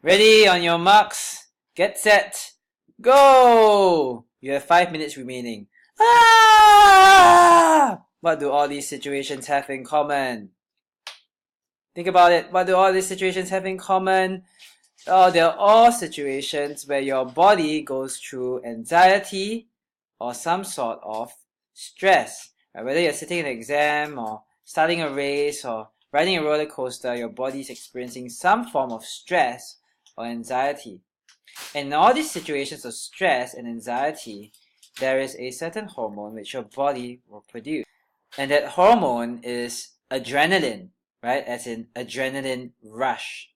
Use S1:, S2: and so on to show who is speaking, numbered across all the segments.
S1: Ready, on your marks, get set, go! You have 5 minutes remaining. Ah! What do all these situations have in common? Think about it. What do all these situations have in common? Oh, they're all situations where your body goes through anxiety or some sort of stress. Right? Whether you're sitting in an exam or starting a race or riding a roller coaster, your body is experiencing some form of stress or anxiety. And in all these situations of stress and anxiety, there is a certain hormone which your body will produce. And that hormone is adrenaline, right? As in adrenaline rush.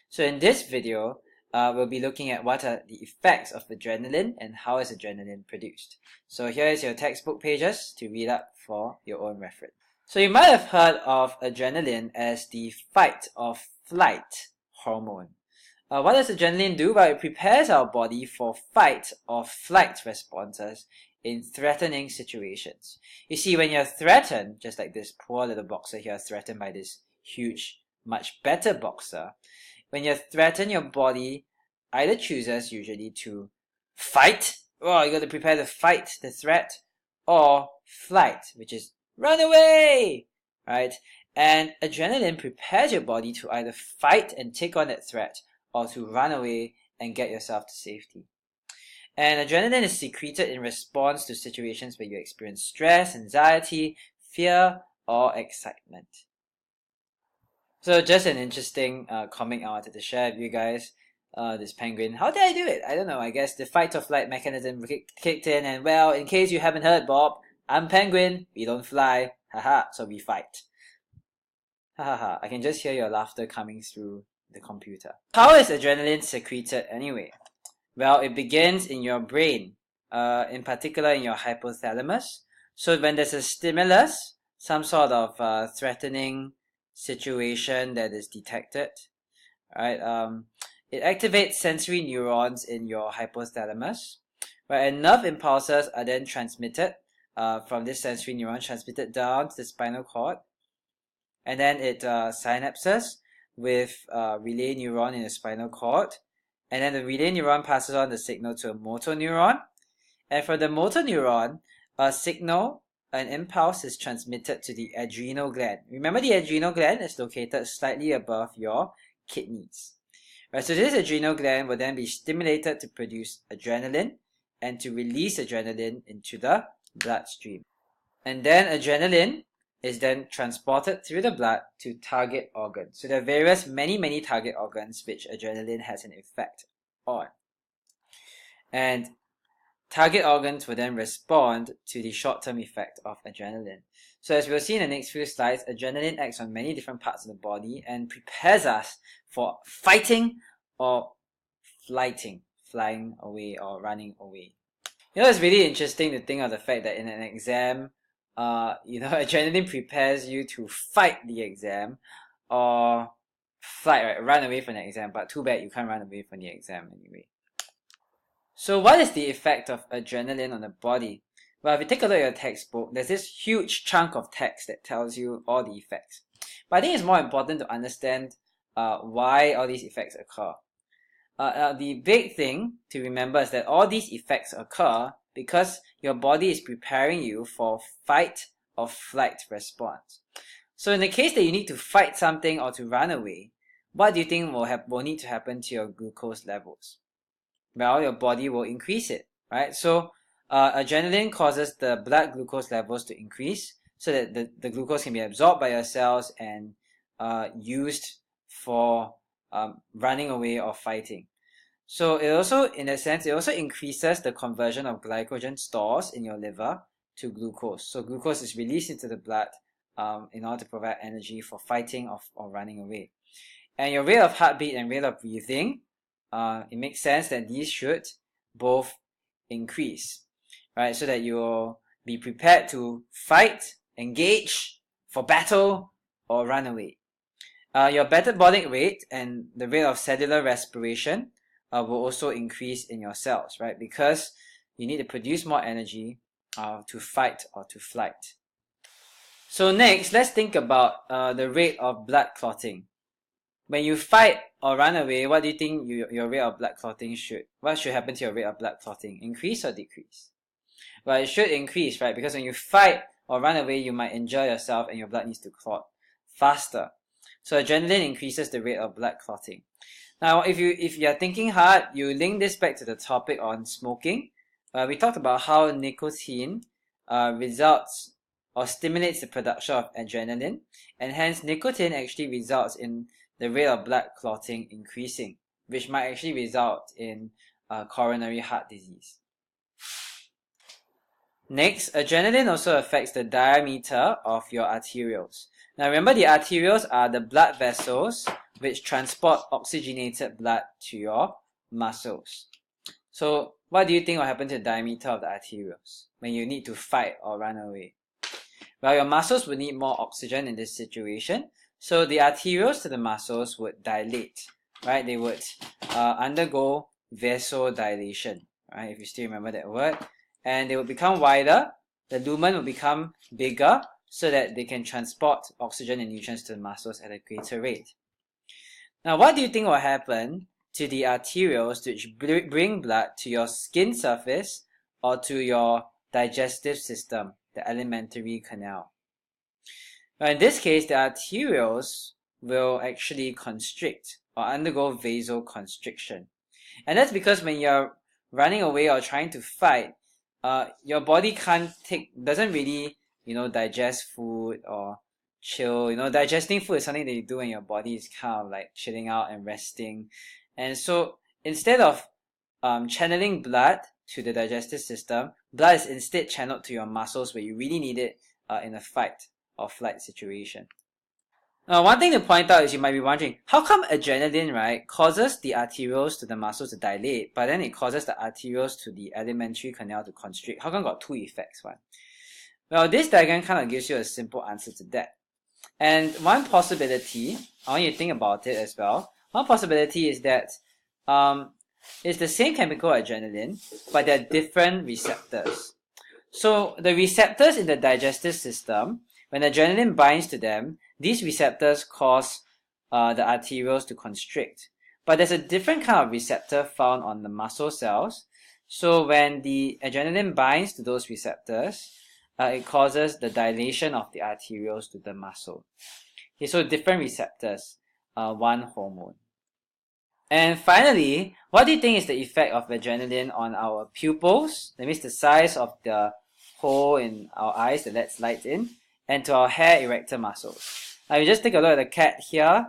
S1: So in this video, we'll be looking at what are the effects of adrenaline and how is adrenaline produced. So here is your textbook pages to read up for your own reference. So you might have heard of adrenaline as the fight or flight hormone. What does adrenaline do? Well, it prepares our body for fight or flight responses in threatening situations. You see, when you're threatened, just like this poor little boxer here threatened by this huge, much better boxer, when you're threatened, your body either chooses usually to fight, you got to prepare to fight the threat, or flight, which is run away, right? And adrenaline prepares your body to either fight and take on that threat, or to run away and get yourself to safety. And adrenaline is secreted in response to situations where you experience stress, anxiety, fear, or excitement. So just an interesting comic I wanted to share with you guys. This penguin, how did I do it? I don't know, I guess the fight or flight mechanism kicked in, and well, in case you haven't heard, Bob, I'm penguin, we don't fly, haha, so we fight. Haha, I can just hear your laughter coming through the computer. How is adrenaline secreted anyway? Well, it begins in your brain, in particular in your hypothalamus. So when there's a stimulus, some sort of threatening situation that is detected, right? It activates sensory neurons in your hypothalamus, right? And nerve impulses are then transmitted from this sensory neuron, transmitted down to the spinal cord, and then it synapses with relay neuron in the spinal cord, and then the relay neuron passes on the signal to a motor neuron, and for the motor neuron, a signal, an impulse is transmitted to the adrenal gland. Remember, the adrenal gland is located slightly above your kidneys. Right, so this adrenal gland will then be stimulated to produce adrenaline and to release adrenaline into the bloodstream. And then adrenaline is then transported through the blood to target organs. So there are many target organs which adrenaline has an effect on. And target organs will then respond to the short-term effect of adrenaline. So as we'll see in the next few slides, adrenaline acts on many different parts of the body and prepares us for fighting or flighting, flying away or running away. It's really interesting to think of the fact that in an exam, adrenaline prepares you to fight the exam or flight, right? Run away from the exam, but too bad you can't run away from the exam anyway. So what is the effect of adrenaline on the body? Well, if you take a look at your textbook, there's this huge chunk of text that tells you all the effects. But I think it's more important to understand why all these effects occur. The big thing to remember is that all these effects occur because your body is preparing you for fight or flight response. So in the case that you need to fight something or to run away, what do you think will need to happen to your glucose levels? Well, your body will increase it, right? So adrenaline causes the blood glucose levels to increase so that the glucose can be absorbed by your cells and used for running away or fighting. So it also, in a sense, it also increases the conversion of glycogen stores in your liver to glucose. So glucose is released into the blood in order to provide energy for fighting or running away. And your rate of heartbeat and rate of breathing, it makes sense that these should both increase, right? So that you'll be prepared to fight, engage for battle, or run away. Your metabolic rate and the rate of cellular respiration will also increase in your cells, right? Because you need to produce more energy to fight or to flight. So next, let's think about the rate of blood clotting. when you fight or run away, what do you think your rate of blood clotting what should happen to your rate of blood clotting? Increase or decrease? Well, it should increase, right? Because when you fight or run away, you might injure yourself and your blood needs to clot faster. So adrenaline increases the rate of blood clotting. Now, if you're thinking hard, you link this back to the topic on smoking. We talked about how nicotine results or stimulates the production of adrenaline, and hence nicotine actually results in the rate of blood clotting increasing, which might actually result in coronary heart disease. Next, adrenaline also affects the diameter of your arterioles. Now remember, the arterioles are the blood vessels which transport oxygenated blood to your muscles. So what do you think will happen to the diameter of the arterioles when you need to fight or run away? Well, your muscles would need more oxygen in this situation, so the arterioles to the muscles would dilate, right? They would undergo vasodilation, right? If you still remember that word. And they will become wider, the lumen will become bigger so that they can transport oxygen and nutrients to the muscles at a greater rate. Now, what do you think will happen to the arterioles which bring blood to your skin surface or to your digestive system, the alimentary canal? Now, in this case, the arterioles will actually constrict or undergo vasoconstriction. And that's because when you're running away or trying to fight, your body doesn't really, digest food or chill. Digesting food is something that you do when your body is kind of like chilling out and resting. And so instead of channeling blood to the digestive system, blood is instead channeled to your muscles where you really need it in a fight or flight situation. Now, one thing to point out is you might be wondering, how come adrenaline, right, causes the arterioles to the muscles to dilate, but then it causes the arterioles to the alimentary canal to constrict? How come got two effects, right? Well, this diagram kind of gives you a simple answer to that. And one possibility, I want you to think about it as well, one possibility is that it's the same chemical adrenaline, but they're different receptors. So the receptors in the digestive system, when adrenaline binds to them, these receptors cause the arterioles to constrict. But there's a different kind of receptor found on the muscle cells. So when the adrenaline binds to those receptors, it causes the dilation of the arterioles to the muscle. Okay, so different receptors, one hormone. And finally, what do you think is the effect of adrenaline on our pupils? That means the size of the hole in our eyes that lets light in, and to our hair erector muscles. Now you just take a look at the cat here,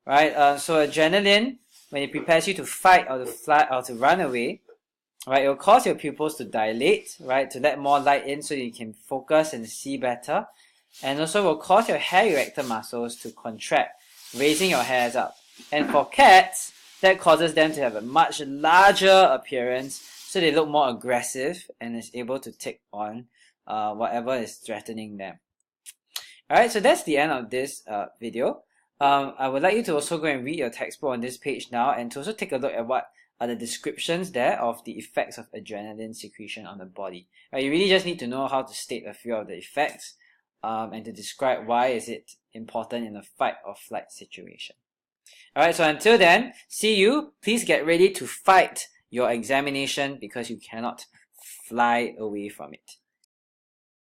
S1: right? So adrenaline, when it prepares you to fight or to fly or to run away, right, it will cause your pupils to dilate, right, to let more light in so you can focus and see better. And also will cause your hair erector muscles to contract, raising your hairs up. And for cats, that causes them to have a much larger appearance, so they look more aggressive and is able to take on whatever is threatening them. Alright, so that's the end of this video. I would like you to also go and read your textbook on this page now, and to also take a look at what are the descriptions there of the effects of adrenaline secretion on the body. You really just need to know how to state a few of the effects and to describe why is it important in a fight or flight situation. Alright, so until then, see you. Please get ready to fight your examination because you cannot fly away from it.